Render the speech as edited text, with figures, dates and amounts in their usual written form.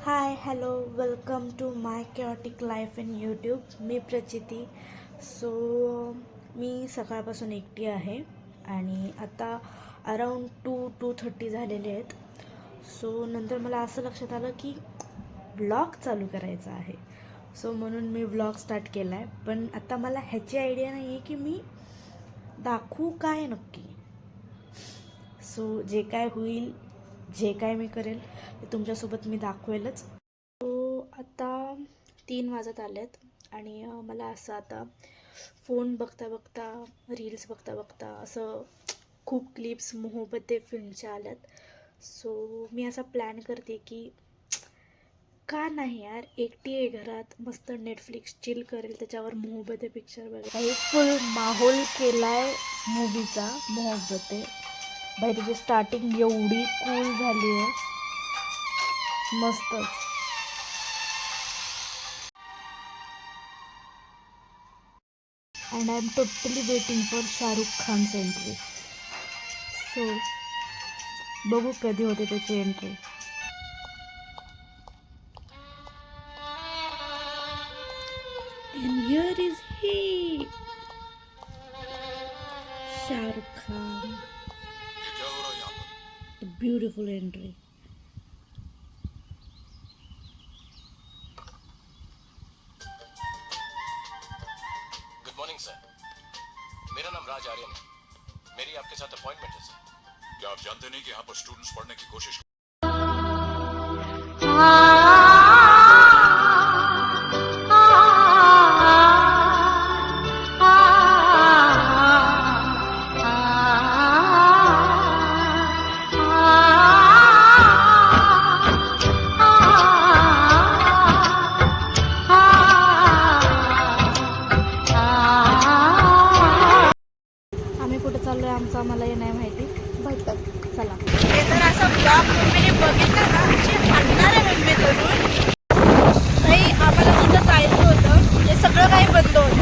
High hello welcome to my chaotic life in YouTube. मी प्रचिती. मी सकाळपासून एकटी आहे आणि आता अराऊंड 2:30 झालेले आहेत. नंतर मला असं लक्षात आलं की व्लॉग चालू करायचा आहे. म्हणून मी व्लॉग स्टार्ट केला आहे. पण आता मला ह्याची आयडिया नाही आहे की मी दाखवू काय नक्की. जे काय होईल, जे काय मी करेल ते तुमच्यासोबत मी दाखवेलच. आता 3 वाजत आलेत आणि मला असं आता फोन बघता बघता, रील्स बघता बघता असं खूप क्लिप्स मोहब्बते फिल्मच्या आल्यात. मी असा प्लॅन करते की का नाही यार, एकटी आहे घरात, मस्त नेटफ्लिक्स चिल करेल, त्याच्यावर मोहब्बते पिक्चर बघेल. फुल माहोल केलाय मूवीचा मोहब्बते. भाई त्याची स्टार्टिंग एवढी कूल झाली आहे, मस्तच. and I am totally waiting for Shahrukh Khan's entry. बघू कधी होते त्याची entry. And here is he, Shahrukh Khan. The beautiful entry. Good morning sir, मेरा नाम राज आर्यन है. मेरी आपके साथ अपॉइंटमेंट है सर. क्या आप जानते नहीं कि यहाँ पर स्टूडेंट्स पढ़ने की कोशिश आम्ही कुठे चाललोय आमचं आम्हालाही नाही माहिती. भेटतात, चला. हे जर असं ब्लॉग मम्मीने बघितलं ना, अशी आणणार आहे मम्मी करून. नाही, आम्हाला तिथं जायचं होतं, हे सगळं काही बंद होतं.